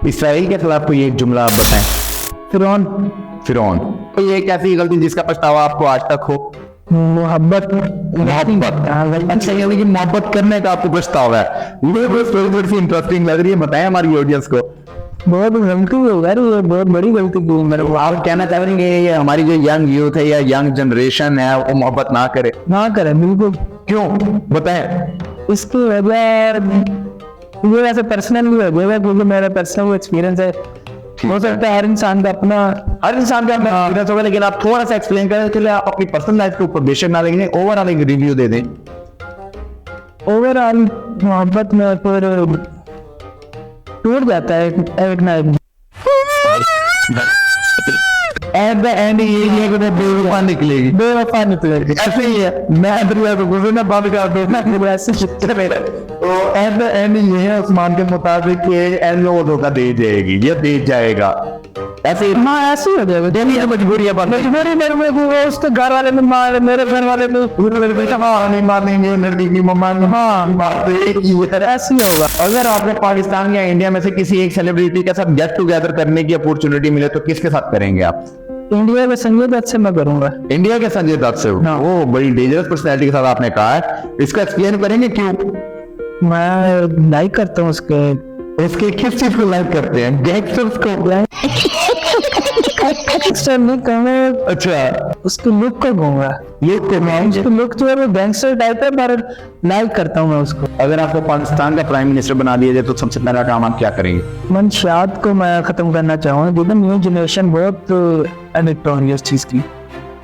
Israel के खिलाफ कोई एक जुमला आप बताएं। फिरौन। फिरौन। तो ये एक ऐसी गलती जिसका पछतावा आपको आज तक हो? मोहब्बत। अच्छा, ये लेकिन मोहब्बत करने का आपको पछतावा है, ये बस थोड़ी सी इंटरेस्टिंग लग रही है, बताएं हमारी ऑडियंस को। बहुत गलती हो गई, बहुत बड़ी गलती की मेरे को। आप कहना चाह रहे हैं ये हमारी जो यंग यूथ है या यंग जनरेशन है वो मोहब्बत ना करे? ना करे बिल्कुल। क्यों, बताएं। इसकी वजह मुझे वैसे पर्सनल क्योंकि मेरा पर्सनल एक्सपीरियंस है। हो सकता है हर इंसान का अपना एक्सपीरियंस होगा, लेकिन आप थोड़ा सा एक्सप्लेन करें के लिए आप अपनी पर्सनल लाइफ के ऊपर बेशक ना, लेकिन ओवरऑल एक रिव्यू दे दें। ओवरऑल मोहब्बत में फिर टूट जाता है एक ना एट द एंड ये बेवफा निकलेगी, बेवफा निकलेगी। ऐसे ही है। मैं तो गुजरना बंद कर दूं ऐसे मेरा। तो एट द एंड ये है उस्मान के मुताबिक कि एन वो धोखा दे जाएगी, ये दे जाएगा, ऐसे हाँ ऐसे ही हो जाएगा। देनी है मजबूरी है, मजबूरी मेरे में उसके घर वाले में मार, मेरे घर वाले में मेरे बेटा नहीं मारेंगे, लड़की की मम्मा हाँ मारते ऐसे ही होगा। अगर आपको पाकिस्तान या इंडिया में से किसी एक सेलिब्रिटी के साथ गेट टुगेदर करने की अपॉर्चुनिटी मिले तो किसके साथ करेंगे आप? इंडिया में संजय दत्त से मैं करूंगा। इंडिया के संजय दत्त से? वो बड़ी डेंजरस पर्सनैलिटी के साथ आपने कहा है, इसका एक्सप्लेन करेंगे क्यों? मैं लाइक करता हूँ उसके किस चीज को लाइक करते हैं? गैंगस्टर्स को? गैंगस्टर नहीं कहूँगा, अच्छा, उसके लुक को कहूँगा। उसका लुक जो है वो गैंगस्टर टाइप है, पर लाइक करता हूँ मैं उसको। अगर आपको पाकिस्तान का प्राइम मिनिस्टर बना दिया जाए तो सबसे पहला काम आप क्या करेंगे? मंशियात को मैं खत्म करना चाहूँगा, क्योंकि न्यू जनरेशन बहुत एडिक्ट हो रही है इस चीज की।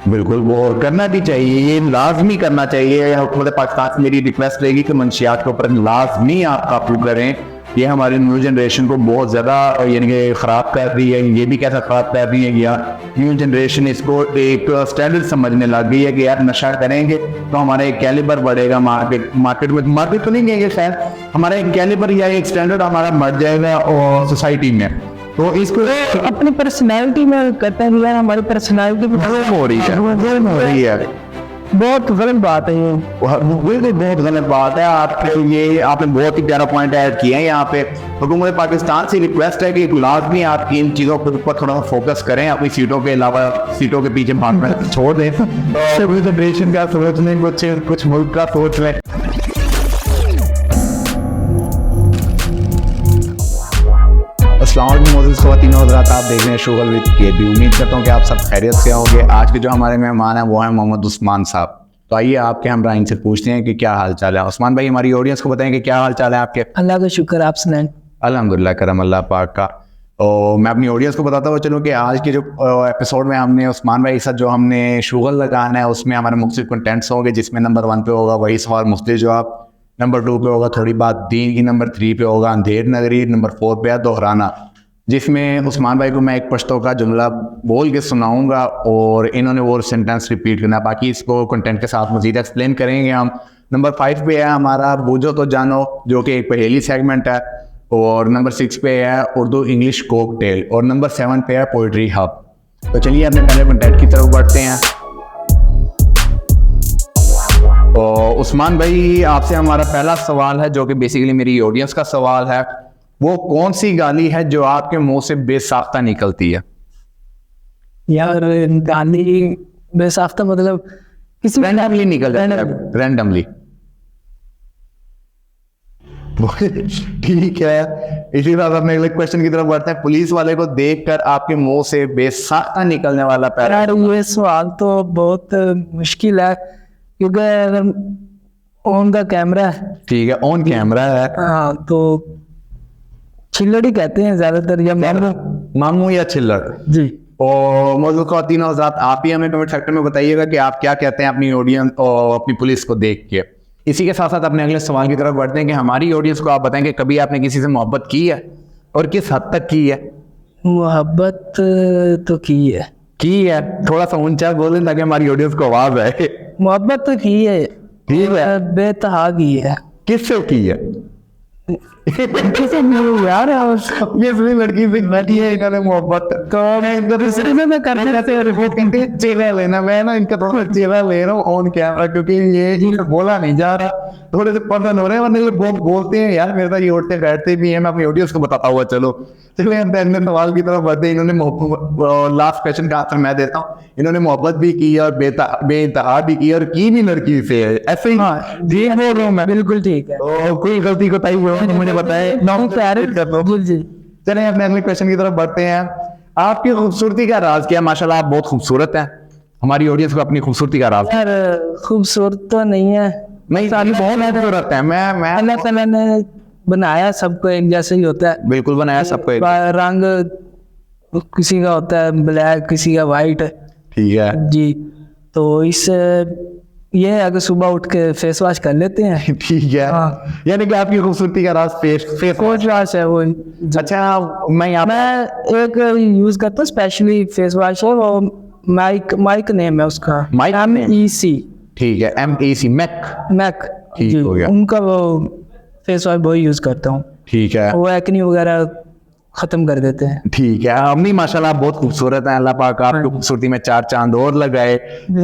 बिल्कुल, वो करना भी चाहिए, ये लाजमी करना चाहिए। हुकूमत पाकिस्तान से मेरी रिक्वेस्ट रहेगी कि मंशियात के ऊपर लाजमी आप काबू करें। ये हमारे न्यू जनरेशन को बहुत ज़्यादा यानी कि ख़राब कर रही है, ये भी कैसा ख़राब कर रही है या न्यू जनरेशन इसको एक स्टैंडर्ड समझने लग गई है कि यार नशा करेंगे तो हमारा एक कैलिबर बढ़ेगा, मार्केट तो नहीं कहेंगे शायद, हमारा एक कैलिबर या एक स्टैंडर्ड हमारा बढ़ जाएगा और सोसाइटी में। तो इसको अपनी पर्सनैलिटी में कहते हैं, हमारी पर्सनैलिटी हो रही है। बहुत गलत बात है ये, बहुत गलत बात है। आपने बहुत ही प्यारा पॉइंट ऐड किया है यहाँ पे। हुकूमत पाकिस्तान से रिक्वेस्ट है कि लाजमी आप इन चीज़ों के ऊपर थोड़ा फोकस करें, अपनी सीटों के अलावा सीटों के पीछे भागना छोड़ दें, देश का सोच लें, कुछ मुल्क का सोच लें। अस्सलाम वालेकुम मोअज़्ज़िज़ ख़वातीन और हज़रात, आप देख रहे हैं शोगल विद केबी। उम्मीद करता हूँ कि आप सब खैरियत से होंगे। आज के जो हमारे मेहमान हैं वो हैं मोहम्मद उस्मान साहब। तो आइए आपके हमरा इनसे पूछते हैं कि क्या हाल चाल है। उस्मान भाई हमारी ऑडियंस को बताएं कि क्या हाल चाल है आपके? अल्लाह का शुक्र, आप सुनाएं। अल्हम्दुलिल्लाह, करम अल्लाह पाक का। तो मैं अपनी ऑडियंस को बताता हुआ चलूँ कि आज के जो एपिसोड में हमने उस्मान भाई के साथ जो हमने शुगल लगाना है उसमें हमारे मुख्तलिफ कंटेंट्स होंगे, जिसमें नंबर 1 पे होगा वही सवाल मुख्तलिफ जवाब, नंबर 2 पे होगा थोड़ी बात दीन की, नंबर 3 पे होगा अंधेर नगरी, नंबर 4 पे है दोहराना, जिसमें उस्मान भाई को मैं एक पश्तो का जुमला बोल के सुनाऊंगा और इन्होंने वो सेंटेंस रिपीट करना, बाकी इसको कंटेंट के साथ मजीद एक्सप्लेन करेंगे हम। नंबर 5 पे है हमारा बूझो तो जानो, जो कि एक पहेली सेगमेंट है, और नंबर 6 पे है उर्दू इंग्लिश कोकटेल, और नंबर 7 पे है पोइट्री हब। तो चलिए अपने पहले कंटेंट की तरफ बढ़ते हैं। तो उस्मान भाई आपसे हमारा पहला सवाल है जो कि बेसिकली मेरी ऑडियंस का सवाल है, वो कौन सी गाली है जो आपके मुंह से बेसाख्ता निकलती है? यार गाली बेसाख्ता मतलब किसी रैंडमली निकल जाता है, रैंडमली। ठीक है, इसी तरह अपने अगले क्वेश्चन की तरफ बढ़ते हैं। पुलिस वाले को देखकर आपके मुंह से बेसाख्ता निकलने वाला पहला। यार ये सवाल तो बहुत मुश्किल है, क्योंकि अगर ऑन का कैमरा है, ठीक है, ऑन कैमरा है, हाँ, तो चिल्लड़ ही कहते हैं ज्यादातर, या मामू या चिल्लड़ जी। और मौजूद ख़वातीन और हज़रात, आप ही हमें कमेंट सेक्टर में बताइएगा कि आप क्या कहते हैं अपनी ऑडियंस और अपनी पुलिस को देख के। इसी के साथ साथ अपने अगले सवाल की तरफ बढ़ते हैं कि हमारी ऑडियंस को आप बताएं कि कभी आपने किसी से मोहब्बत की है और किस हद तक की है? मोहब्बत तो की है। थोड़ा सा ऊंचा बोलें ताकि हमारी ऑडियंस को आवाज आए। मोहब्बत तो की है, ठीक है, बेतहा की है। किससे की है? यार ये इसलिए लड़की से बैठी है इन्होंने मोहब्बत तो मैं दूसरे में करने रहते हैं रिपोर्ट करके चेहरा लेना मैं ना इनका थोड़ा चेहरा ले रहा हूँ ऑन कैमरा क्योंकि ये इनको बोला नहीं जा रहा थोड़े से पर्सन हो रहे हैं वरना ये बहुत बोलते हैं यार मेरे साथ ये उठते बैठते भी हैं मैं अपनी ऑडियंस को बताता हुआ चलो चलिए हम पहले सवाल की तरफ बढ़ते हैं इन्होंने लास्ट क्वेश्चन का आंसर मैं देता हूँ इन्होंने मोहब्बत भी की और बेइंतहा भी की और की भी लड़की से ऐसे ही जी बोल रहा हूँ मैं बिल्कुल ठीक है तो कोई गलती को ताई हुआ तो मुझे बताए जी चलिए अपने अगले क्वेश्चन की तरफ बढ़ते हैं आपकी खूबसूरती का राज क्या माशाल्लाह आप बहुत खूबसूरत हैं हमारी ऑडियंस को अपनी खूबसूरती का राज यार खूबसूरत तो नहीं है नहीं साली बहुत खूबसूरत है मैं अल्लाह ताला ने बनाया सबको एक जैसे ही होता है बिल्कुल बनाया सबको रंग किसी का होता है ब्लैक किसी का वाइट ठीक है जी तो इस ये है अगर सुबह उठ के फेस वॉश कर लेते हैं ठीक है हाँ। यानी कि आपकी खूबसूरती का राज फेस फेस वॉश है वो अच्छा मैं यहाँ मैं एक यूज करता हूँ स्पेशली फेस वॉश है वो माइक नेम है उसका Mike MEC ठीक है MEC मैक ठीक हो गया। उनका वो फेस वॉश वही यूज करता हूँ ठीक है वो एक्नी वगैरह खत्म कर देते हैं ठीक है अम्मी माशाल्लाह बहुत खूबसूरत है अल्लाह पाक आपकी खूबसूरती में 4 चांद और लगाए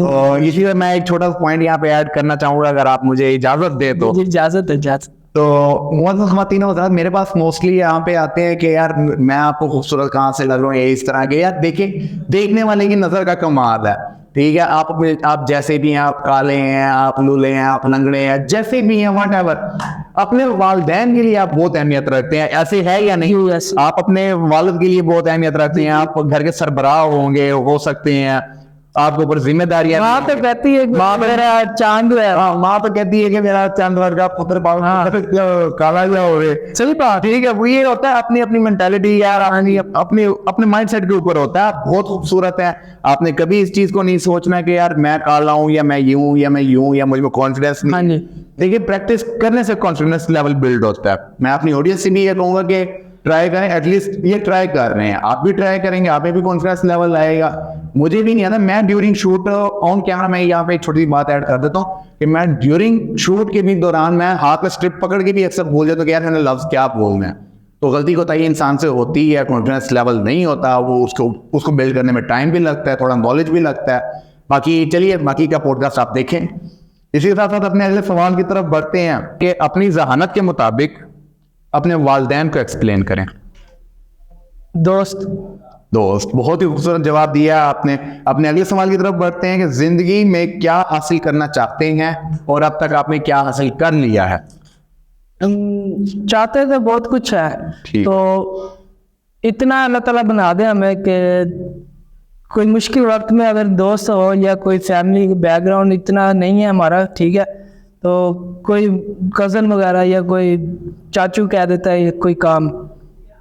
और इसीलिए मैं एक छोटा सा पॉइंट यहाँ पे ऐड करना चाहूंगा अगर आप मुझे इजाजत दे तो जी इजाजत है इजाजत तो खवातीन हज़रात मेरे पास मोस्टली यहाँ पे आते हैं कि यार मैं आपको खूबसूरत कहाँ से लग रहा हूँ ये इस तरह के यार देखिए देखने वाले की नज़र का कमाल है ठीक है आप जैसे भी हैं आप काले हैं आप लूले हैं आप लंगड़े हैं जैसे भी हैं व्हाटएवर अपने वालिदैन के लिए आप बहुत अहमियत रखते हैं ऐसे है या नहीं Yes. आप अपने वालिद के लिए बहुत अहमियत रखते हैं आप घर के सरबराह होंगे हो सकते हैं आपके ऊपर जिम्मेदारियां माँ तो कहती है माँ मेरा चांद है हाँ माँ तो कहती है कि मेरा चंद वर्ग का पुत्र पाल काला हुआ होवे सही बात ठीक है वो ये होता है अपनी अपनी मेंटालिटी यार अपने अपने माइंडसेट के ऊपर होता है बहुत खूबसूरत है आपने कभी इस चीज को नहीं सोचना कि यार मैं काला हूँ या मैं यूं या मैं यूं या मुझे कॉन्फिडेंस हाँ नहीं जी देखिए प्रैक्टिस करने से कॉन्फिडेंस लेवल बिल्ड होता है मैं अपनी ऑडियंस से भी ये कहूंगा कि ट्राई करें एटलीस्ट ये ट्राई कर रहे हैं आप भी ट्राई करेंगे आप में भी कॉन्फिडेंस लेवल आएगा मुझे भी नहीं आता मैं ड्यूरिंग शूट ऑन कैमरा में यहाँ पे एक छोटी सी बात ऐड कर देता हूँ कि मैं ड्यूरिंग शूट के भी दौरान मैं हाथ में स्ट्रिप पकड़ के भी अक्सर बोल जाता हूँ कि यार मैंने लफ्ज क्या बोलना है तो गलती को ताई इंसान से होती है कॉन्फिडेंस लेवल नहीं होता वो उसको बिल्ड करने में टाइम भी लगता है थोड़ा नॉलेज भी लगता है बाकी चलिए बाकी का पॉडकास्ट आप देखें इसी के साथ साथ अपने अगले सवाल की तरफ बढ़ते हैं कि अपनी जहानत के मुताबिक अपने वालिदैन को एक्सप्लेन करें दोस्त बहुत ही खूबसूरत जवाब दिया आपने अपने अगले सवाल की तरफ बढ़ते हैं कि जिंदगी में क्या हासिल करना चाहते हैं और अब तक आपने क्या हासिल कर लिया है चाहते तो बहुत कुछ है ठीक। तो इतना अल्लाह ताला बना दे हमें कि कोई मुश्किल वक्त में अगर दोस्त हो या कोई फैमिली बैकग्राउंड इतना नहीं है हमारा ठीक है तो कोई कज़न वगैरह या कोई चाचू कह देता है कोई काम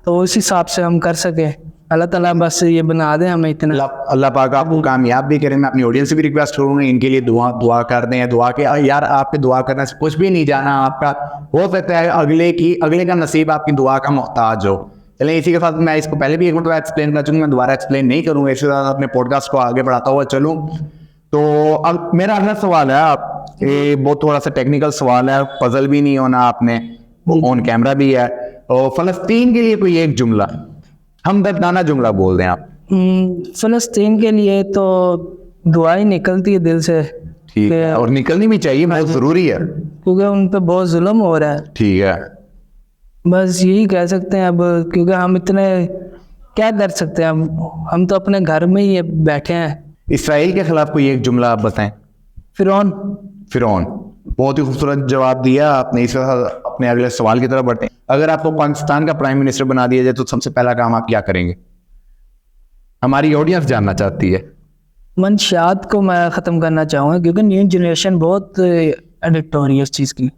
तो उस हिसाब से हम कर सके अल्लाह ताला बस ये बना दे हमें इतना अल्लाह पाक आपको कामयाब भी करें मैं अपनी ऑडियंस से भी रिक्वेस्ट करूँगा इनके लिए दुआ कर दें दुआ के यार आपके दुआ करने से कुछ भी नहीं जाना आपका हो सकता है अगले का नसीब आपकी दुआ का मोहताज हो चलिए इसी के साथ मैं इसको पहले भी एक मिनट एक्सप्लेन कर चुका मैं दोबारा एक्सप्लेन नहीं करूँगा इसके साथ अपने पॉडकास्ट को आगे बढ़ाता हुआ चलूँ तो अब मेरा अगला सवाल है आप ये बहुत थोड़ा सा टेक्निकल सवाल है पजल भी नहीं होना आपने ऑन कैमरा भी है और फलस्तीन के लिए कोई एक जुमला हमदर्दाना जुमला बोल दें आप फलस्तीन के लिए तो दुआ ही निकलती है दिल से ठीक है और निकलनी भी चाहिए बहुत जरूरी है क्योंकि उन पे बहुत जुल्म हो रहा है ठीक है बस यही कह सकते हैं अब क्योंकि हम इतने क्या कर सकते हैं हम तो अपने घर में ही बैठे हैं इसराइल के खिलाफ कोई एक जुमला आप बताएं फिरौन बहुत ही खूबसूरत जवाब दिया आपने इसके साथ अपने अगले सवाल की तरफ बढ़ते हैं अगर आपको पाकिस्तान का प्राइम मिनिस्टर बना दिया जाए तो सबसे पहला काम आप क्या करेंगे हमारी ऑडियंस जानना चाहती है मंशियात को मैं ख़त्म करना चाहूँगा क्योंकि न्यू जनरेशन बहुत एडिक्ट हो रही है उस चीज़ की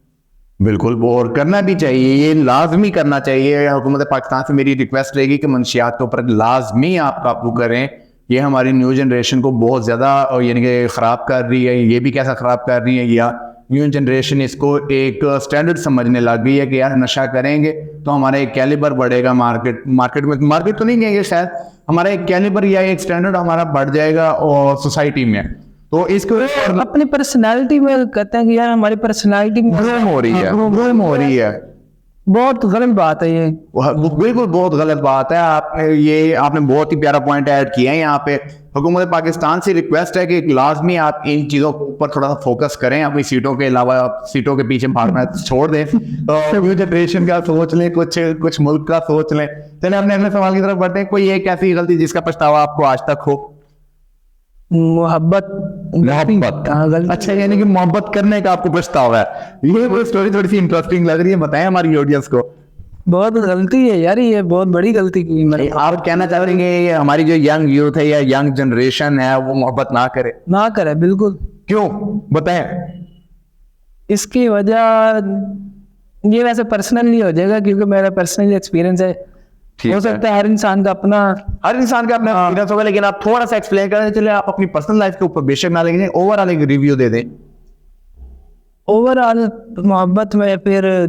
बिल्कुल और करना भी चाहिए ये लाजमी करना चाहिए हुकूमत पाकिस्तान से मेरी रिक्वेस्ट रहेगी कि मंशियात के ऊपर लाजमी आप काबू करें ये हमारी न्यू जनरेशन को बहुत ज़्यादा यानी कि ख़राब कर रही है ये भी कैसा ख़राब कर रही है या न्यू जनरेशन इसको एक स्टैंडर्ड समझने लग गई है कि यार नशा करेंगे तो हमारा एक कैलिबर बढ़ेगा मार्केट में तो नहीं कहेंगे शायद हमारा एक कैलिबर या एक स्टैंडर्ड हमारा बढ़ जाएगा और सोसाइटी में तो इसको अपनी पर्सनालिटी में कहते हैं कि यार हमारी पर्सनालिटी ग्रोम हो रही है बहुत गलत बात है ये। बिल्कुल बहुत गलत बात है। आपने बहुत ही प्यारा पॉइंट ऐड किया है यहाँ पे। हुकूमत पाकिस्तान से रिक्वेस्ट है कि लाजमी आप इन चीज़ों पर थोड़ा सा फोकस करें, अपनी सीटों के अलावा सीटों के पीछे भागना छोड़ दें, तो न्यू जनरेशन का सोच लें, कुछ मुल्क का सोच लें। चलिए अपने अगले सवाल की तरफ बढ़ते हैं। कोई एक ऐसी गलती जिसका पछतावा आपको आज तक हो? मोहब्बत। अच्छा, यानी कि मोहब्बत करने का आपको पछतावा है। ये स्टोरी थोड़ी सी इंटरेस्टिंग लग रही है, बताएं हमारी ऑडियंस को। बहुत गलती है यार, ये बहुत बड़ी गलती की मैंने। आप कहना चाह रहे हैं कि हमारी जो यंग यूथ है या यंग जनरेशन है वो मोहब्बत ना करे? ना करे, बिल्कुल। क्यों, बताएं। इसकी वजह ये वैसे पर्सनली हो जाएगा, क्योंकि मेरा पर्सनल एक्सपीरियंस है। हो सकता है हर इंसान का अपना एक्सपीरियंस होगा, लेकिन आप थोड़ा सा एक्सप्लेन करें। चलिए आप अपनी पर्सनल लाइफ के ऊपर बेशक ना, लेकिन ओवरऑल एक रिव्यू दे दें। ओवरऑल मोहब्बत में फिर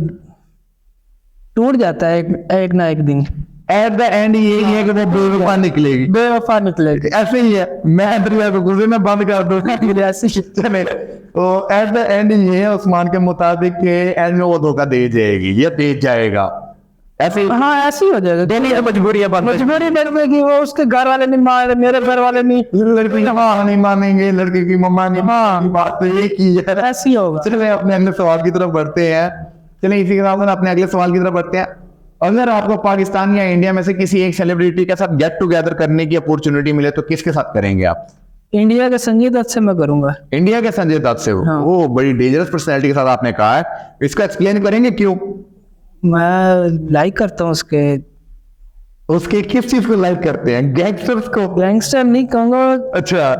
टूट जाता है एक ना एक दिन। एट द एंड ये है कि वो बेवफा निकलेगी। बेवफा निकलेगी, ऐसे ही है। मैं दरिया को गुजरे में बंद कर दूं ऐसे ही। चले तो एट द एंड ये है उस्मान के मुताबिक के एंड में वो धोखा दे जाएगी या दे जाएगा। ऐसे हाँ, ऐसे ही हो जाएगा। मजबूरी है, मजबूरी कि वो उसके घर वाले नहीं मान रहे, मेरे घर वाले नहीं, लड़की का माँ नहीं मानेंगे, लड़के की मम्मा नहीं। हाँ, बात तो ये की है, ऐसे ही होगा। चलिए अपने अगले सवाल की तरफ बढ़ते हैं। चलिए इसी के साथ अपने अगले सवाल की तरफ बढ़ते हैं। अगर आपको पाकिस्तान या इंडिया में से किसी एक सेलिब्रिटी के साथ गेट टुगेदर करने की अपॉर्चुनिटी मिले तो किसके साथ करेंगे आप? इंडिया के संजय दत्त से मैं करूंगा। इंडिया के संजय दत्त से? हाँ। वो बड़ी डेंजरस पर्सनैलिटी के साथ आपने कहा है, इसका एक्सप्लेन करेंगे क्यों? मैं लाइक करता हूँ उसके किस चीज को लाइक करते हैं? गैंगस्टर्स को? गैंगस्टर नहीं कहूंगा। अच्छा,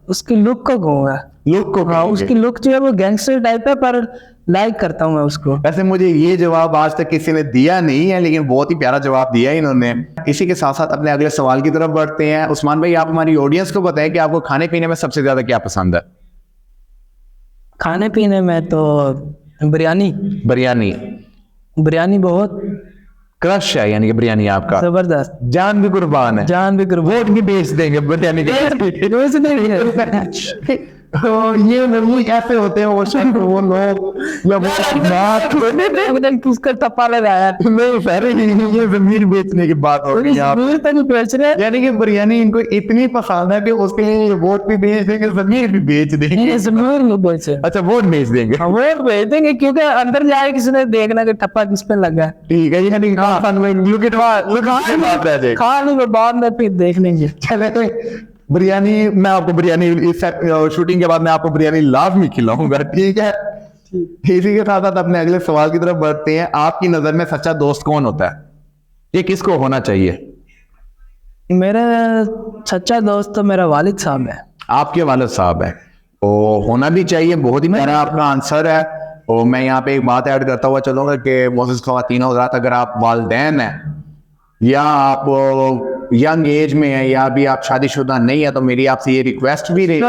उसकी लुक को कहूंगा। लुक को? हाँ, उसकी लुक जो है वो गैंगस्टर टाइप है, पर लाइक करता हूँ मैं उसको। वैसे मुझे ये जवाब आज तक किसी ने दिया नहीं है, लेकिन बहुत ही प्यारा जवाब दिया इन्होंने। इसी के साथ साथ अपने अगले सवाल की तरफ बढ़ते हैं। उस्मान भाई, आप हमारी ऑडियंस को बताएं कि आपको खाने पीने में सबसे ज्यादा क्या पसंद है? खाने पीने में तो बिरयानी बहुत क्रश है, यानी कि बिरयानी आपका जबरदस्त। जान भी कुर्बान है। जान भी कुर्बान। वोट भी बेच देंगे बिरयानी के। तो ये लोग ऐसे होते हैं, वो लोग उसका टप्पा लगाया। नहीं पहले ये जमीर बेचने की बात हो रही है, यानी कि बिरयानी इनको इतनी पसंद है कि उसके लिए वोट भी बेच देंगे, जमीर भी बेच देंगे। अच्छा, वोट बेच देंगे? वोट बेच देंगे, क्योंकि अंदर जाए किसी ने देखना कि टप्पा किस पे लगा। ठीक है, यानी खाने के बाद में फिर देख लेंगे। चले बिरयानी, मैं आपको बिरयानी इस शूटिंग के बाद मैं आपको बिरयानी लाजमी खिलाऊंगा, ठीक है? इसी के साथ साथ अपने अगले सवाल की तरफ बढ़ते हैं। आपकी नजर में सच्चा दोस्त कौन होता है? ये किसको होना चाहिए? मेरा सच्चा दोस्त तो मेरा वालिद साहब है। आपके वालिद साहब है, तो होना भी चाहिए। बहुत ही प्यारा आपका आंसर है। और मैं यहाँ पे एक बात ऐड करता हुआ चलूंगा कि मोअज़्ज़िज़ ख़वातीन हज़रात, अगर आप वालिदैन हैं या आप यंग एज में है या अभी आप शादीशुदा नहीं है, तो मेरी आपसे ये रिक्वेस्ट भी रही।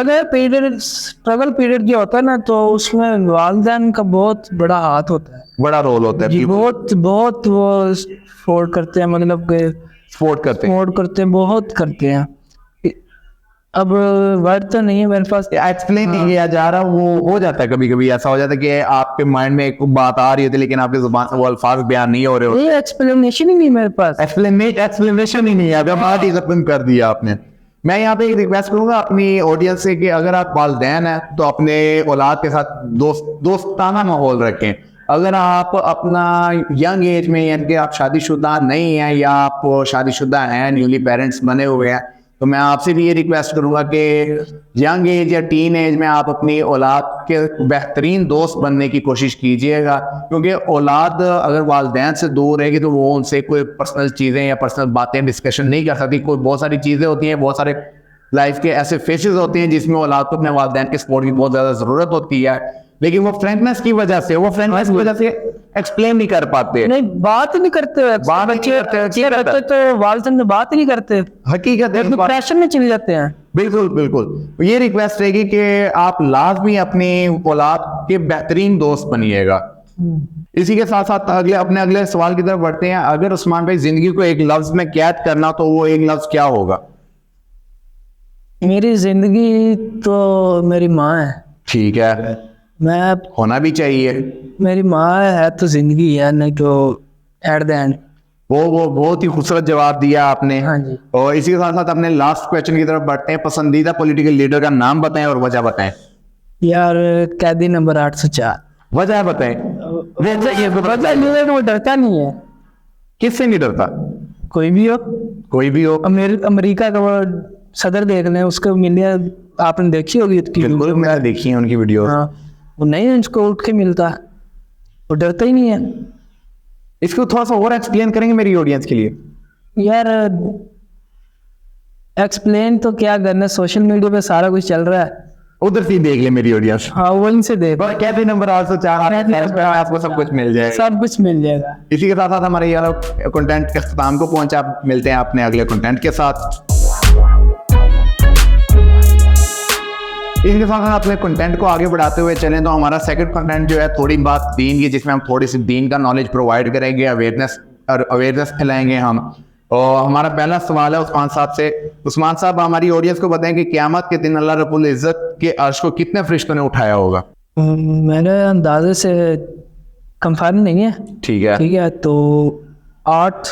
स्ट्रगल पीरियड जो होता है ना, तो उसमें वालिदैन का बहुत बड़ा हाथ होता है, बड़ा रोल होता है। बहुत वो सपोर्ट करते हैं, मतलब सपोर्ट करते हैं, बहुत करते हैं। अब वर्ड तो नहीं है मेरे पास, एक्सप्लेन नहीं किया जा रहा। वो हो जाता है कभी कभी, ऐसा हो जाता है कि आपके माइंड में एक बात आ रही होती है, लेकिन आपकी जुबान से वो अल्फाज बयान नहीं हो रहे होते। ये एक्सप्लेनेशन ही नहीं मेरे पास। एक्सप्लेनेशन ही नहीं है, अभी बात ही खत्म कर दिया आपने। मैं यहाँ पे एक रिक्वेस्ट करूंगा अपनी ऑडियंस से कि अगर आप वालिदैन हैं तो अपने औलाद के साथ दोस्ताना माहौल रखें। अगर आप अपना यंग एज में, यानी कि आप शादीशुदा नहीं हैं या आप शादीशुदा हैं, न्यूली पेरेंट्स बने हुए हैं, तो मैं आपसे भी ये रिक्वेस्ट करूंगा कि यंग एज या टीन एज में आप अपनी औलाद के बेहतरीन दोस्त बनने की कोशिश कीजिएगा। क्योंकि औलाद अगर वालिदैन से दूर रहेगी तो वो उनसे कोई पर्सनल चीज़ें या पर्सनल बातें डिस्कशन नहीं कर सकती। कोई बहुत सारी चीज़ें होती हैं, बहुत सारे लाइफ के ऐसे फेसेस होते हैं जिसमें औलाद को अपने वालिदैन के सपोर्ट की बहुत ज़्यादा ज़रूरत होती है, लेकिन वो फ्रेंकनेस की वजह से एक्सप्लेन नहीं कर पाते। नहीं, बात नहीं करते, बच्चे तो वालिदैन से बात नहीं करते, हकीकत है, डिप्रेशन में चले जाते हैं। बिल्कुल। ये रिक्वेस्ट रहेगी कि आप लाजमी अपनी औलाद के बेहतरीन दोस्त बनिएगा। इसी के साथ साथ अपने अगले सवाल की तरफ बढ़ते हैं। अगर उस्मान भाई जिंदगी को एक लफ्ज में कैद करना, तो वो एक लफ्ज क्या होगा? मेरी जिंदगी तो मेरी माँ है। ठीक है, मैं होना भी चाहिए। मेरी माँ है तो जिंदगी है, नहीं तो एट द एंड। वो बहुत ही खूबसूरत जवाब दिया आपने। हाँ जी। और इसी के साथ साथ अपने लास्ट क्वेश्चन की तरफ बढ़ते हैं। पसंदीदा पॉलिटिकल लीडर का नाम बताएं और वजह बताएं। यार कैदी नंबर 804। वजह बताएं। लीडर वो डरता नहीं है, किससे नहीं डरता? कोई भी हो। कोई भी हो। अमेरिका का वो सदर देख लें, उसको मिलिए, आपने देखी होगी उसकी बिल्कुल, वीडियो। मैंने देखी है उनकी वीडियो। हाँ, वो नहीं उसको उठ के मिलता, वो डरता ही नहीं है। इसको थोड़ा सा और एक्सप्लेन करेंगे मेरी ऑडियंस के लिए? यार एक्सप्लेन तो क्या करना, सोशल मीडिया पे सारा कुछ चल रहा है। उधर से ही देख ले मेरी ऑडियंस। हाँ, वहीं से देख, कहते नंबर 804 आपको सब कुछ मिल जाएगा। सब कुछ मिल जाएगा। इसी के साथ साथ हमारे यार कंटेंट के अख्ताम को पहुंचा। मिलते हैं अपने अगले कंटेंट के साथ। इसके साथ साथ अपने कंटेंट को आगे बढ़ाते हुए चलें तो हमारा सेकंड कंटेंट जो है थोड़ी बात दीन की, जिसमें हम थोड़ी सी दीन का नॉलेज प्रोवाइड करेंगे, अवेयरनेस फैलाएंगे हम। और हमारा पहला सवाल है उस्मान साहब से। उस्मान साहब, हमारी ऑडियंस को बताएं कि क़यामत के दिन अल्लाह रब्बुल इज़्ज़त के अर्श को कितने फरिश्तों ने उठाया होगा? मेरे अंदाजे से कंफर्म नहीं है। ठीक है। ठीक है, तो 8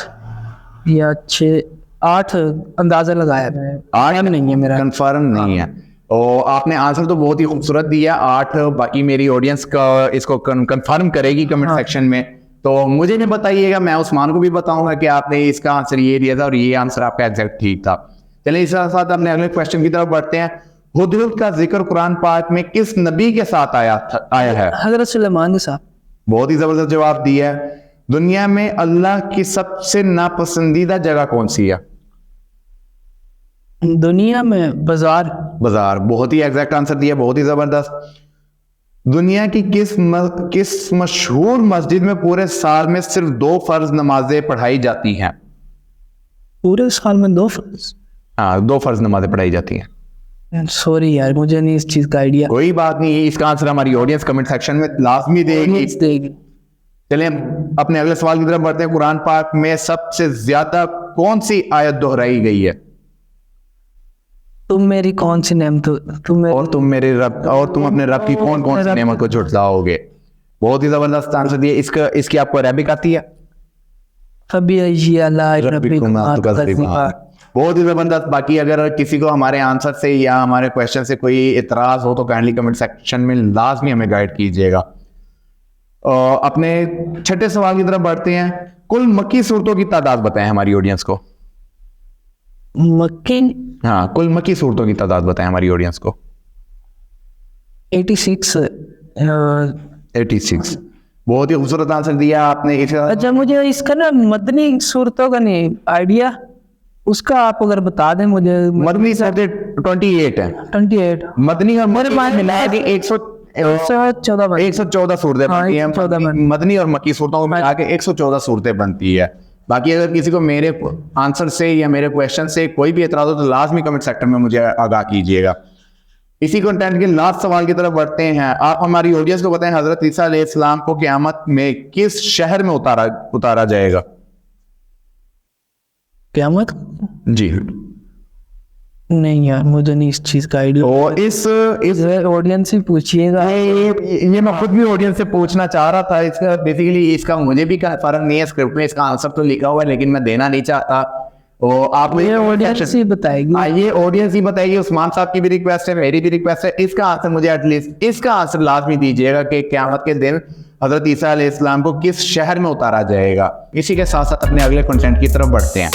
या 6, 8 अंदाजा लगाया मैंने। 8 नहीं है मेरा, कंफर्म नहीं है। और आपने आंसर तो बहुत ही खूबसूरत दिया 8। बाकी मेरी ऑडियंस का इसको कंफर्म करेगी कमेंट सेक्शन में। तो मुझे नहीं बताइएगा, मैं उस्मान को भी बताऊंगा कि आपने इसका आंसर ये दिया था और ये आंसर आपका एग्जैक्ट ठीक था। चलिए इसके साथ साथ अपने अगले क्वेश्चन की तरफ बढ़ते हैं। हुदहुद का जिक्र कुरान पाक में किस नबी के साथ आया है? हजरत सुलेमान के साथ। बहुत ही जबरदस्त जवाब दिया है। दुनिया में अल्लाह की सबसे नापसंदीदा जगह कौन सी है? दुनिया में बाजार। बाजार। बहुत ही एग्जैक्ट आंसर दिया, बहुत ही जबरदस्त। दुनिया की किस मशहूर मस्जिद में पूरे साल में सिर्फ 2 फर्ज नमाजें पढ़ाई जाती हैं? पूरे साल में 2 फर्ज? हाँ, 2 फर्ज नमाजें पढ़ाई जाती हैं। सॉरी यार, मुझे नहीं इस चीज का आइडिया। कोई बात नहीं, इसका आंसर हमारी ऑडियंस कमेंट सेक्शन में लाजमी देगी। चलिए अपने अगले सवाल की तरफ बढ़ते हैं। कुरान पाक में सबसे ज्यादा कौन सी आयत दोहराई गई है? तुम मेरी कौन सी नेमत, और तुम मेरे रब, और तुम अपने रब की कौन कौन सी नेमत को झुठलाओगे? बहुत ही जबरदस्त आंसर दिया। इसकी आपको अरबिक आती है? बहुत ही जबरदस्त। बाकी अगर किसी को हमारे आंसर से या हमारे क्वेश्चन से कोई इतराज हो तो काइंडली कमेंट सेक्शन में लाजमी हमें गाइड कीजिएगा। अपने छठे सवाल की तरफ बढ़ते हैं। कुल मक्की सूरतों की तादाद बताएं हमारी ऑडियंस को। मक्की? हाँ, कुल मक्की सूरतों की तादाद बताएं हमारी ऑडियंस को। 86। 86। बहुत ही खूबसूरत आंसर दिया आपने। अच्छा, मुझे इसका ना मदनी सूरतों का नहीं आइडिया, उसका आप अगर बता दें मुझे। मदनी सूरतें 28 है। 28 मदनी और मिला के 114 सूरतें बनती हैं। मदनी और मक्की सूरतों को मिला के 114 सूरतें बनती है। बाकी अगर किसी को मेरे आंसर से या मेरे क्वेश्चन से कोई भी एतराज हो तो लाजमी कमेंट सेक्टर में मुझे आगाह कीजिएगा। इसी कंटेंट के लास्ट सवाल की तरफ बढ़ते हैं। आप हमारी ऑडियंस को बताएं, हजरत ईसा अलैहिस्सलाम को क़यामत में किस शहर में उतारा जाएगा? क़यामत? जी नहीं यार, मुझे नहीं इस चीज का आइडिया। और इस ऑडियंस से पूछिएगा। ये मैं खुद भी ऑडियंस से पूछना चाह रहा था। इसका बेसिकली इसका मुझे भी फर्क नहीं है, स्क्रिप्ट में इसका आंसर तो लिखा हुआ है लेकिन मैं देना नहीं चाहता। तो आप ये ऑडियंस ही बताएगी। ये ऑडियंस ही बताएगी। उस्मान साहब की भी रिक्वेस्ट है, मेरी भी रिक्वेस्ट है। इसका आंसर मुझे एटलीस्ट इसका आंसर लाजमी दीजिएगा कि क़यामत के दिन हजरत ईसा अलैहिस्सलाम को किस शहर में उतारा जाएगा। इसी के साथ साथ अपने अगले कंटेंट की तरफ बढ़ते हैं।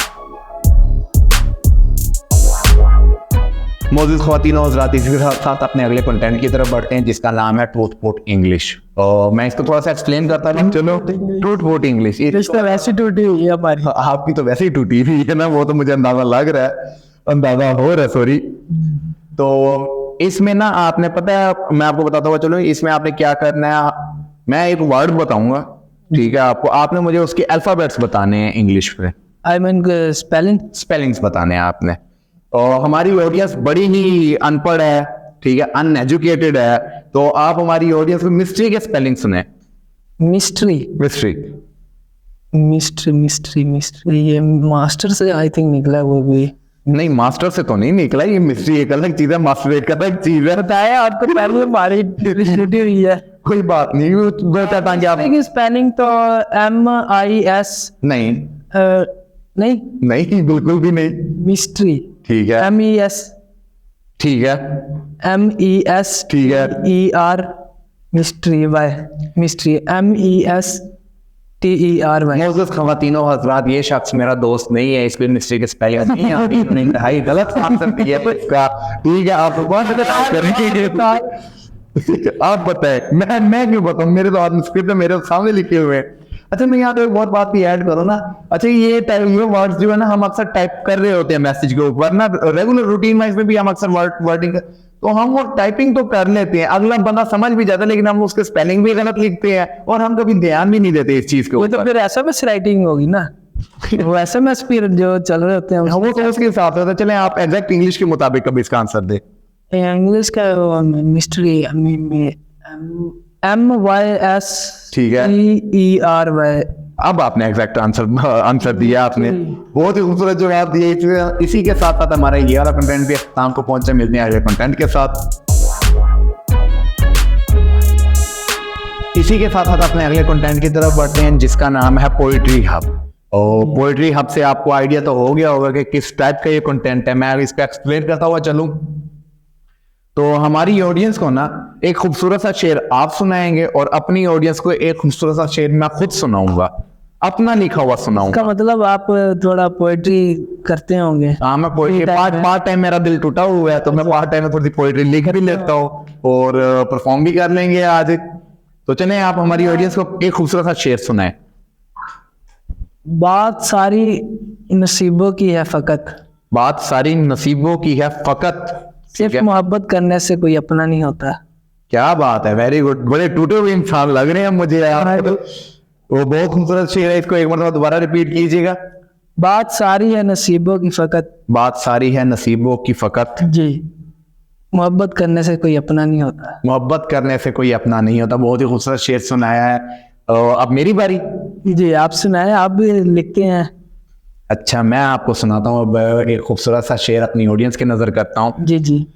मौजूद ख़वातीन और हज़रात, इसी के साथ साथ अपने अगले कंटेंट की तरफ बढ़ते हैं जिसका नाम है ट्रूथ पोर्ट इंग्लिश। और मैं इसको थोड़ा सा एक्सप्लेन करता हूँ। चलो, ट्रूथ पोर्ट इंग्लिश। वैसे टूटी हुई है हमारी। आपकी तो वैसे ही टूटी हुई है ना, वो तो मुझे अंदाजा लग रहा है, अंदाजा हो रहा है, सॉरी। तो इसमें ना आपने पता है, मैं आपको बताता हुआ चलो, इसमें आपने क्या करना है। मैं एक वर्ड बताऊंगा, ठीक है आपको, आपने मुझे उसके अल्फाबेट्स बताने हैं इंग्लिश में। आई मीन स्पेलिंग्स बताने हैं आपने। और हमारी ऑडियंस बड़ी ही अनपढ़ है, ठीक है, अनएजुकेटेड है, तो आप हमारी ऑडियंस को मिस्ट्री के स्पेलिंग सुने। मिस्ट्री मिस्ट्री ये मास्टर से आई थिंक निकला है वो भी। नहीं, मास्टर से तो नहीं निकला, ये मिस्ट्री एक अलग चीज है, मास्टर एक अलग चीज है। बताया आपको पहले हमारी छुट्टी हुई है। कोई बात नहीं, वो बताता कि आप स्पेलिंग तो MIS नहीं नहीं, नहीं बिल्कुल भी नहीं। मिस्ट्री ठीक है, MES ठीक है, MES ठीक है। ER mystery Y mystery MESTERY। मोअज़्ज़ज़ ख़वातीनो हज़रात, ये शख्स मेरा दोस्त नहीं है, इसको मिस्ट्री के स्पेलिंग नहीं आती, उन्होंने इंतहाई गलत आंसर दिया है इसका। ठीक है, आप बहुत करेंगे। आप बताएं, मैं क्यों बताऊं, मेरे तो आदमी स्क्रिप्ट है, मेरे सामने लिखे हुए हैं। अच्छा, मैं यहाँ पे एक बहुत बात भी ऐड करूँ ना। अच्छा, ये वर्ड्स जो है ना, हम अक्सर टाइप कर रहे होते हैं मैसेज के ऊपर ना, रेगुलर रूटीन वाइज में भी हम अक्सर वर्डिंग, तो हम वो टाइपिंग तो कर लेते हैं, अगला बंदा समझ भी जाता है, लेकिन हम उसके स्पेलिंग भी गलत लिखते हैं और हम कभी ध्यान भी नहीं देते इस चीज के वो तो ऊपर। फिर SMS राइटिंग होगी ना, वो SMS फिर जो चल रहे होते हैं वो तो उसके हिसाब से होता है। चलें, आप एग्जैक्ट इंग्लिश के मुताबिक कभी इसका आंसर दे। इंग्लिश का मिस्ट्री MYS ठीक है। TERY। अब आपने एग्जैक्ट आंसर दिया आपने, बहुत ही खूबसूरत जवाब दिए। इसी के साथ साथ हमारा ये वाला कंटेंट भी अख्ताम को पहुंचे, मिलते हैं अगले कंटेंट के साथ। इसी के साथ साथ अपने अगले कंटेंट की तरफ बढ़ते हैं, जिसका नाम है पोइट्री हब। और पोइट्री हब से आपको आइडिया तो हो गया होगा कि किस टाइप का ये कंटेंट है। मैं इसको एक्सप्लेन करता हुआ चलूं तो हमारी ऑडियंस को ना एक खूबसूरत सा शेर आप सुनाएंगे और अपनी ऑडियंस को एक खूबसूरत सा शेर मैं खुद सुनाऊंगा, अपना लिखा हुआ सुनाऊंगा। इसका मतलब आप थोड़ा पोएट्री करते होंगे। हाँ, मैं पोइट्री पार्ट टाइम, मेरा दिल टूटा हुआ है तो मैं पार्ट टाइम में थोड़ी पोइट्री लिख भी लेता हूँ और परफॉर्म भी कर लेंगे आज। तो चलें, आप हमारी ऑडियंस को एक खूबसूरत सा शेर सुनाएं। बात सारी नसीबों की है फकत, बात सारी नसीबों की है फकत, सिर्फ मोहब्बत करने से कोई अपना नहीं होता। क्या बात है, वेरी गुड। बड़े टूटे हुए इंसान लग रहे हैं मुझे यार। वो बहुत खूबसूरत शेर है, इसको एक बार दोबारा रिपीट कीजिएगा। बात सारी है नसीबों की फकत, बात सारी है नसीबों की फकत, जी मोहब्बत करने से कोई अपना नहीं होता। मोहब्बत करने से कोई अपना नहीं होता। बहुत ही खूबसूरत शेर सुनाया है। अब मेरी बारी। जी, आप सुनाए, आप भी लिखते हैं। अच्छा, मैं आपको सुनाता हूँ अब एक खूबसूरत सा शेर, अपनी ऑडियंस की नजर करता हूँ। जी जी।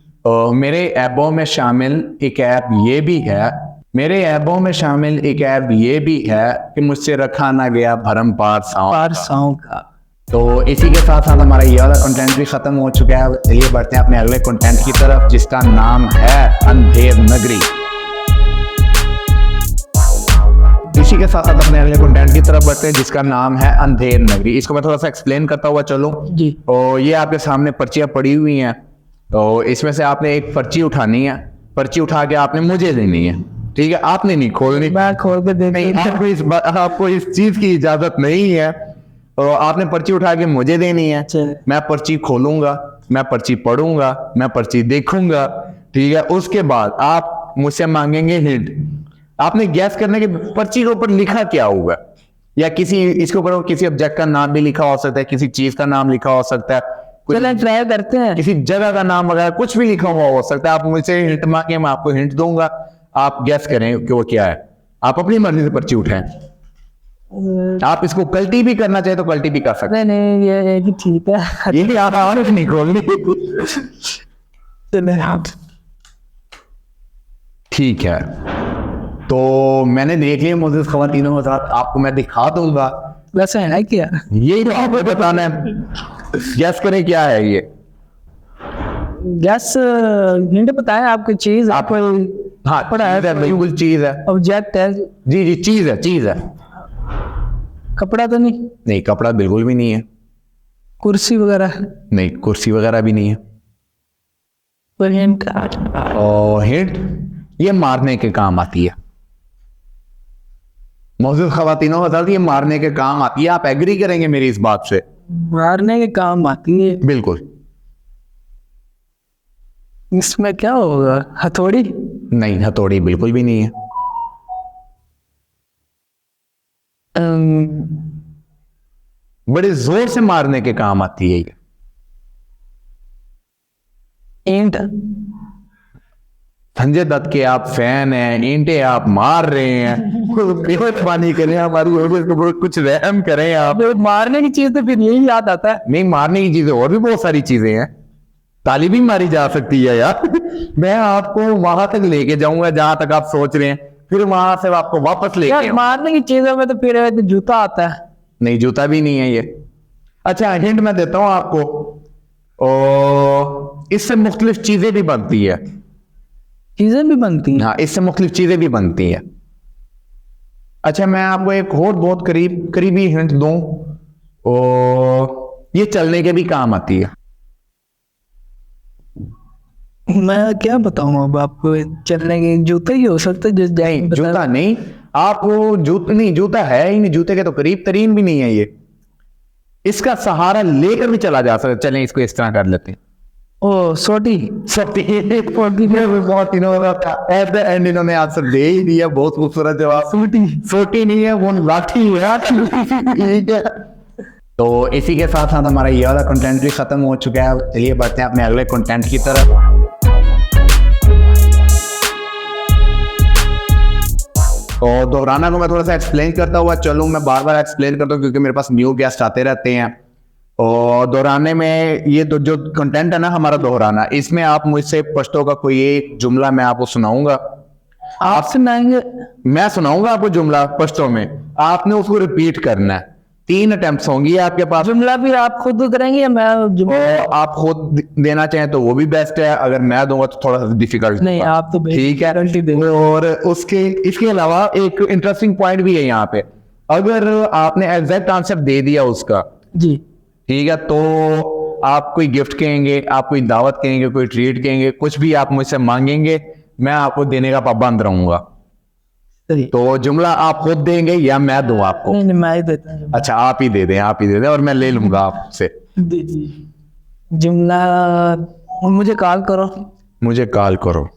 मेरे ऐबों में शामिल एक ऐब ये भी है, मेरे ऐबों में शामिल एक ऐब ये भी है कि मुझसे रखा ना गया भरम पारसाओं का। तो इसी के साथ साथ हमारा ये वाला कंटेंट भी खत्म हो चुका है। चलिए बढ़ते हैं अपने अगले कंटेंट की तरफ, जिसका नाम है अंधेर नगरी। इसी के साथ साथ अपने अगले कंटेंट की तरफ बढ़ते हैं, जिसका नाम है अंधेर नगरी। इसको मैं थोड़ा सा एक्सप्लेन करता हुआ चलूं जी। तो ये आपके सामने पर्चियां पड़ी हुई हैं, तो इसमें से आपने एक पर्ची उठानी है। पर्ची उठा के आपने मुझे देनी है, ठीक है? आपने नहीं खोलनी, मैं खोल के दे नहीं, आपको इस चीज की इजाजत नहीं है। तो आपने पर्ची उठा के मुझे देनी है। मैं पर्ची खोलूंगा, मैं पर्ची पढ़ूंगा, मैं पर्ची देखूंगा, ठीक है? उसके बाद आप मुझसे मांगेंगे हिंट। आपने गैस करने के पर्ची के ऊपर लिखा क्या हुआ, या किसी इसके ऊपर किसी ऑब्जेक्ट का नाम भी लिखा हो सकता है, किसी चीज का नाम लिखा हो सकता है, चलो ट्राई करते हैं। किसी जगह का नाम वगैरह कुछ भी लिखा हुआ हो सकता है। आप मुझसे हिंट मांगे, मैं आपको हिंट दूंगा, आप गैस करें कि वो क्या है। आप अपनी मर्जी से पर्ची उठाएं। आप इसको कल्टी भी करना चाहे तो कल्टी भी कर सकते हैं। नहीं, ये भी ठीक है। ये आप आवाज नहीं खोलनी। चले आप। ठीक है, तो मैंने देख लिया मुझे खवातीनों के साथ, आपको मैं दिखा दूंगा। वैसे है क्या? यही तो आपको बताना है। गैस करें क्या है ये। गैस हिंट बताएं, आपकी चीज आप हाँ, पड़ा है, चीज़ है, बिल्कुल चीज है। ऑब्जेक्ट है। जी जी, चीज है, चीज है। कपड़ा तो नहीं? नहीं, कपड़ा बिल्कुल भी नहीं है। कुर्सी वगैरह? नहीं, कुर्सी वगैरह भी नहीं है। कोई हिंट? और हिंट, ये मारने के काम आती है। मौजूद खवातीनों के साथ ये मारने के काम आती है। आप एग्री करेंगे मेरी इस बात से? मारने के काम आती है? बिल्कुल। इसमें क्या होगा? हथौड़ी? नहीं, हथौड़ी बिल्कुल भी नहीं है। बड़े जोर से मारने के काम आती है ये। ईंट? संजय दत्त के आप फैन हैं, ईंटे आप मार रहे हैं, मेहरबानी करें हमारी ऊपर कुछ रहम करें आप। तो मारने की चीज तो फिर यही याद आता है। नहीं, मारने की चीजें और भी बहुत सारी चीजें हैं, ताली भी मारी जा सकती है यार। मैं आपको वहां तक लेके जाऊंगा जहां तक आप सोच रहे हैं, फिर वहां से आपको वापस लेके यार मारने की चीजों में तो फिर जूता आता है। नहीं, जूता भी नहीं है ये। अच्छा, हिंट मैं देता हूं आपको, और इससे मुख्तलिफ चीजें भी बनती है। चीजें भी बनती हैं। हाँ, इससे मुख्तलिफ चीजें भी बनती हैं। अच्छा, मैं आपको एक और बहुत करीबी हिंट दूं, और ये चलने के भी काम आती है। मैं क्या बताऊं अब आपको, चलने के जूते ही हो सकते हैं। नहीं, जूता नहीं, आप वो जूता है ही नहीं, जूते के तो करीब तरीन भी नहीं है ये। इसका सहारा लेकर भी चला जा सकता। चलें, इसको इस तरह कर लेते हैं। ओ सोटी। बहुत एट द एंड इन्होंने आंसर दे ही दिया। बहुत खूबसूरत जवाब। सोटी नहीं है, वो लाठी है। ठीक है, तो इसी के साथ साथ हमारा ये वाला कंटेंट भी खत्म हो चुका है। चलिए बढ़ते हैं अपने अगले कंटेंट की तरफ। तो दोहराना को मैं थोड़ा सा एक्सप्लेन करता हुआ चलूँ। मैं बार बार एक्सप्लेन करता हूँ क्योंकि मेरे पास न्यू गेस्ट आते रहते हैं। और दोहराने में ये तो जो कंटेंट है ना हमारा दोहराना, इसमें आप मुझसे पश्तो का कोई एक जुमला मैं आपको सुनाऊंगा। आप सुनाएंगे? मैं सुनाऊंगा आपको जुमला पश्तो में, आपने उसको रिपीट करना है। 3 अटेम्प्ट्स होंगी आपके पास। जुमला भी आप खुद करेंगे या मैं जुमला? आप खुद देना चाहें तो वो भी बेस्ट है, अगर मैं दूंगा तो थोड़ा सा डिफिकल्ट। नहीं, आप तो ठीक है। और इसके अलावा एक इंटरेस्टिंग पॉइंट भी है यहाँ पे। अगर आपने एग्जैक्ट आंसर दे दिया उसका, जी ठीक है, तो आप कोई गिफ्ट कहेंगे, आप कोई दावत कहेंगे, कोई ट्रीट कहेंगे, कुछ भी आप मुझसे मांगेंगे, मैं आपको देने का पाबंद रहूंगा। सही। तो जुमला आप खुद देंगे या मैं दूं आपको? नहीं, मैं ही देता हूँ। अच्छा, आप ही दे दें और मैं ले लूंगा आपसे। जुमला, मुझे कॉल करो। मुझे कॉल करो।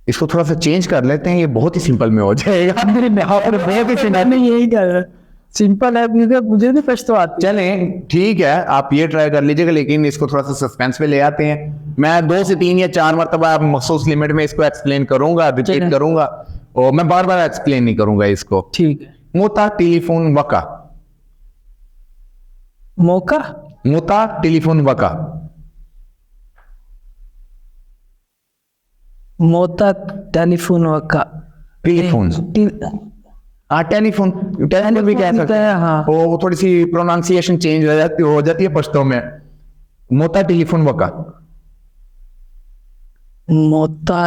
इसको थोड़ा सा चेंज कर लेते हैं, ये बहुत ही सिंपल में हो जाएगा। नहीं, यही कर सिंपल है, मुझे नहीं पछतो आती। चलें, ठीक है, आप ये ट्राई कर लीजिएगा, लेकिन इसको थोड़ा सा सस्पेंस पे ले आते हैं। मैं 2 से 3 या 4 मरतबा मखसूस लिमिट में इसको एक्सप्लेन करूंगा, रिपीट करूंगा, और मैं बार बार एक्सप्लेन नहीं करूंगा इसको। ठीक है। मुता टेलीफोन वका। मौका। मुता टेलीफोन वका। मोता टेलीफोन वका। टेलीफोन, हाँ, टेलीफोन भी कह सकते हैं। हाँ, वो थोड़ी सी प्रोनाउंसिएशन चेंज हो जाती है पश्तो में। मोता टेलीफोन वका। मोता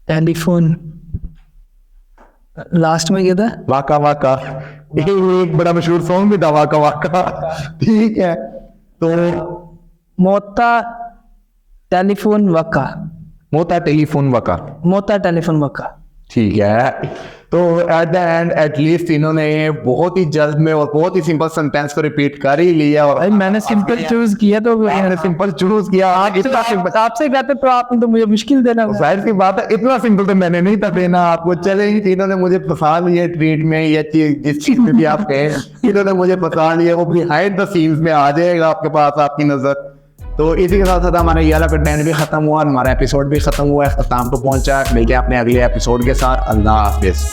टेलीफोन, लास्ट में क्या था? वाका वाका। एक बड़ा मशहूर सॉन्ग भी था, वाका वाका। ठीक है, तो मोता टेलीफोन वका। मोता टेलीफोन वका। मोता टेलीफोन वका। ठीक है, तो एट द एंड एटलीस्ट इन्होंने बहुत ही जल्द में और बहुत ही सिंपल सेंटेंस को रिपीट कर ही लिया। और भाई मैंने सिंपल चूज किया, तो मैंने सिंपल चूज किया। इतना सिंपल आपसे कहते तो आपने तो मुझे मुश्किल देना था। जाहिर सी बात है, इतना सिंपल तो मैंने नहीं था देना आपको। चले, इन्होंने मुझे फंसा लिया ट्रीट में, या जिस चीज में भी आप कहें, इन्होंने मुझे फंसा लिया। वो बिहाइंड द सीन्स में आ जाएगा आपके पास, आपकी नजर। तो इसी के साथ साथ हमारा ये वाला कंटेंट भी खत्म हुआ, हमारा एपिसोड भी खत्म हुआ है, खत्म तो पहुंचा। मिलते हैं अपने अगले एपिसोड के साथ। अल्लाह हाफिज।